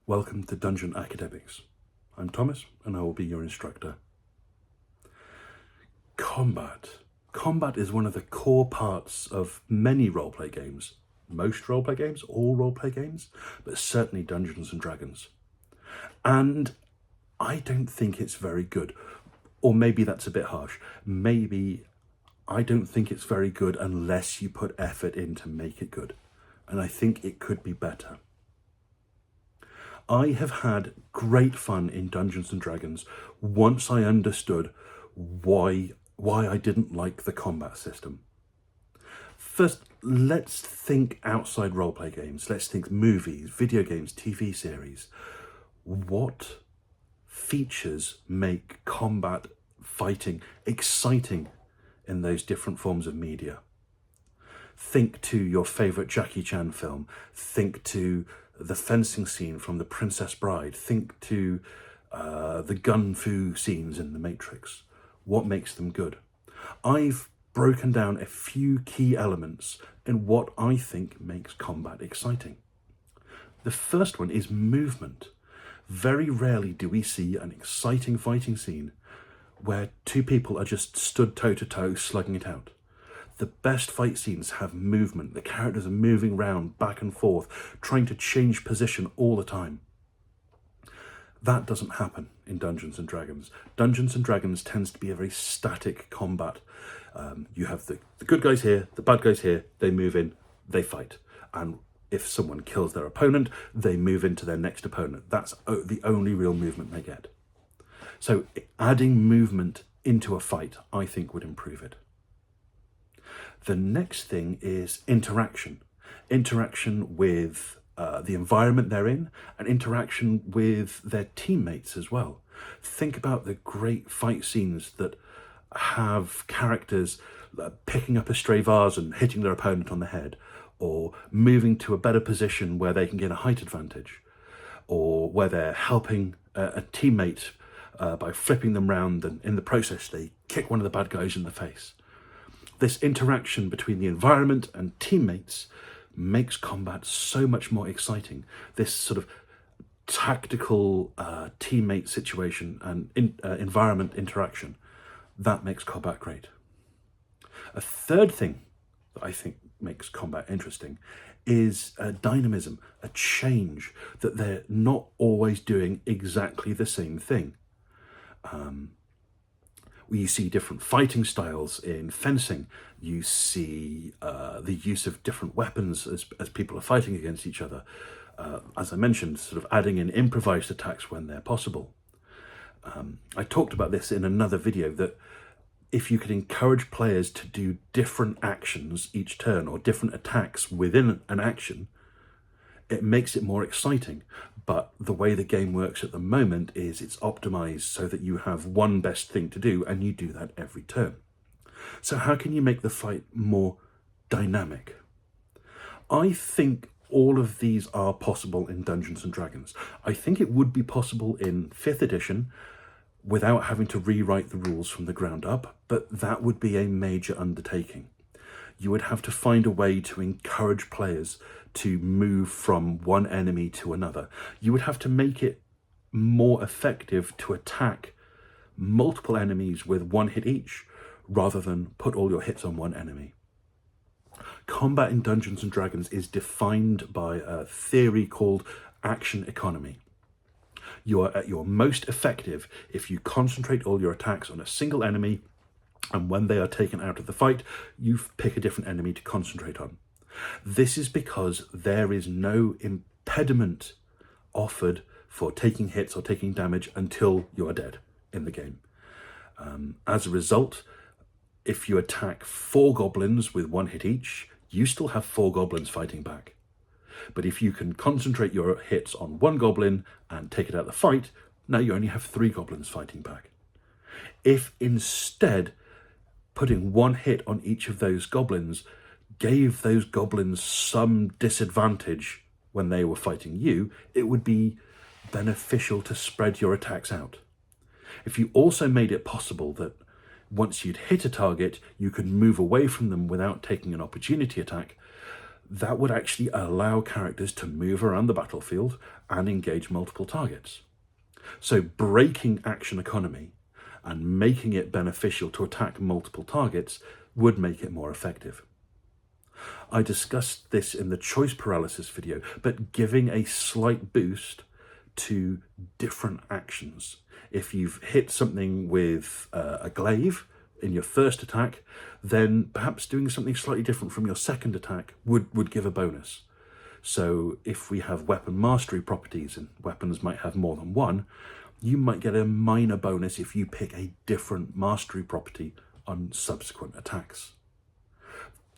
Welcome to Dungeon Academics. I'm Thomas and I will be your instructor. Combat. Combat is one of the core parts of many roleplay games. Most roleplay games, all roleplay games, but certainly Dungeons and Dragons. And I don't think it's very good. Or maybe that's a bit harsh. Maybe I don't think it's very good unless you put effort in to make it good. And I think it could be better. I have had great fun in Dungeons and Dragons once I understood why I didn't like the combat system. First, let's think outside roleplay games. Let's think movies, video games, TV series. What features make combat fighting exciting in those different forms of media? Think to your favorite Jackie Chan film. Think to the fencing scene from The Princess Bride. Think to the gun fu scenes in The Matrix. What makes them good? I've broken down a few key elements in what I think makes combat exciting. The first one is movement. Very rarely do we see an exciting fighting scene where two people are just stood toe to toe slugging it out. The best fight scenes have movement. The characters are moving around back and forth, trying to change position all the time. That doesn't happen in Dungeons and Dragons. Dungeons and Dragons tends to be a very static combat. You have the good guys here, the bad guys here, they move in, they fight. And if someone kills their opponent, they move into their next opponent. That's the only real movement they get. So adding movement into a fight, I think, would improve it. The next thing is interaction. Interaction with the environment they're in and interaction with their teammates as well. Think about the great fight scenes that have characters picking up a stray vase and hitting their opponent on the head, or moving to a better position where they can get a height advantage, or where they're helping a teammate by flipping them round, and in the process they kick one of the bad guys in the face. This interaction between the environment and teammates makes combat so much more exciting. This sort of tactical teammate situation and environment interaction, that makes combat great. A third thing that I think makes combat interesting is dynamism, a change, that they're not always doing exactly the same thing. You see different fighting styles in fencing. You see the use of different weapons as people are fighting against each other. As I mentioned, sort of adding in improvised attacks when they're possible. I talked about this in another video, that if you could encourage players to do different actions each turn or different attacks within an action, it makes it more exciting. But the way the game works at the moment is it's optimized so that you have one best thing to do and you do that every turn. So how can you make the fight more dynamic? I think all of these are possible in Dungeons and Dragons. I think it would be possible in 5th edition without having to rewrite the rules from the ground up, but that would be a major undertaking. You would have to find a way to encourage players to move from one enemy to another. You would have to make it more effective to attack multiple enemies with one hit each, rather than put all your hits on one enemy. Combat in Dungeons and Dragons is defined by a theory called action economy. You are at your most effective if you concentrate all your attacks on a single enemy, and when they are taken out of the fight, you pick a different enemy to concentrate on. This is because there is no impediment offered for taking hits or taking damage until you are dead in the game. As a result, if you attack 4 goblins with one hit each, you still have 4 goblins fighting back. But if you can concentrate your hits on 1 goblin and take it out of the fight, now you only have 3 goblins fighting back. If instead putting 1 hit on each of those goblins gave those goblins some disadvantage when they were fighting you, it would be beneficial to spread your attacks out. If you also made it possible that once you'd hit a target, you could move away from them without taking an opportunity attack, that would actually allow characters to move around the battlefield and engage multiple targets. So breaking action economy and making it beneficial to attack multiple targets would make it more effective. I discussed this in the choice paralysis video, but giving a slight boost to different actions. If you've hit something with a glaive in your first attack, then perhaps doing something slightly different from your second attack would give a bonus. So if we have weapon mastery properties, and weapons might have more than one, you might get a minor bonus if you pick a different mastery property on subsequent attacks.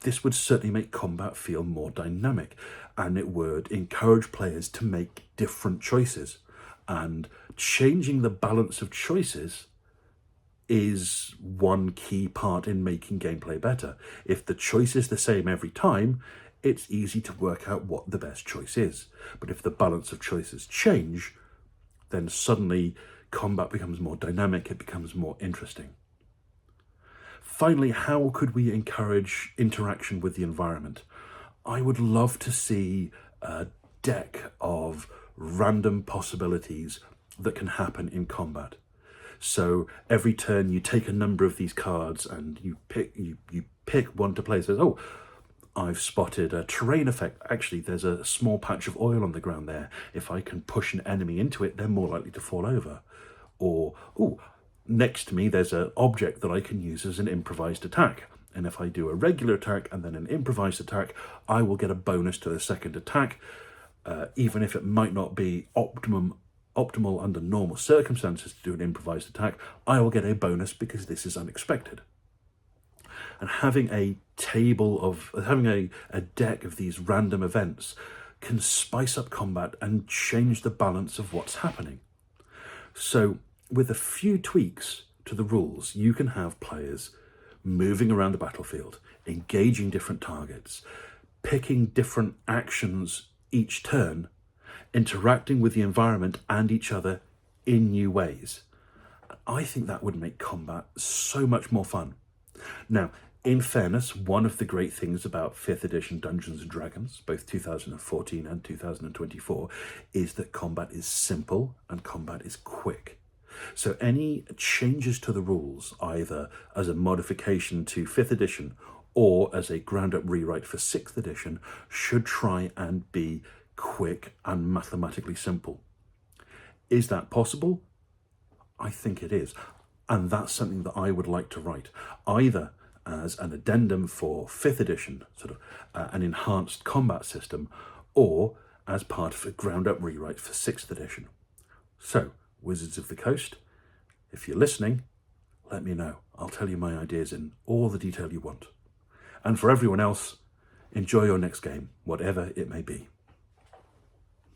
This would certainly make combat feel more dynamic, and it would encourage players to make different choices. And changing the balance of choices is one key part in making gameplay better. If the choice is the same every time, it's easy to work out what the best choice is. But if the balance of choices change, then suddenly combat becomes more dynamic, it becomes more interesting. Finally, how could we encourage interaction with the environment? I would love to see a deck of random possibilities that can happen in combat. So every turn you take a number of these cards and you pick one to play. So, oh, I've spotted a terrain effect. Actually, there's a small patch of oil on the ground there. If I can push an enemy into it, they're more likely to fall over. Or, oh, next to me, there's an object that I can use as an improvised attack. And if I do a regular attack and then an improvised attack, I will get a bonus to the second attack, even if it might not be optimal under normal circumstances to do an improvised attack. I will get a bonus because this is unexpected. And having a deck of these random events can spice up combat and change the balance of what's happening. So with a few tweaks to the rules, you can have players moving around the battlefield, engaging different targets, picking different actions each turn, interacting with the environment and each other in new ways. I think that would make combat so much more fun. Now, in fairness, one of the great things about 5th edition Dungeons & Dragons, both 2014 and 2024, is that combat is simple and combat is quick. So any changes to the rules, either as a modification to 5th edition or as a ground-up rewrite for 6th edition, should try and be quick and mathematically simple. Is that possible? I think it is. And that's something that I would like to write, either as an addendum for 5th edition, sort of an enhanced combat system, or as part of a ground-up rewrite for 6th edition. So, Wizards of the Coast, if you're listening, let me know. I'll tell you my ideas in all the detail you want. And for everyone else, enjoy your next game, whatever it may be.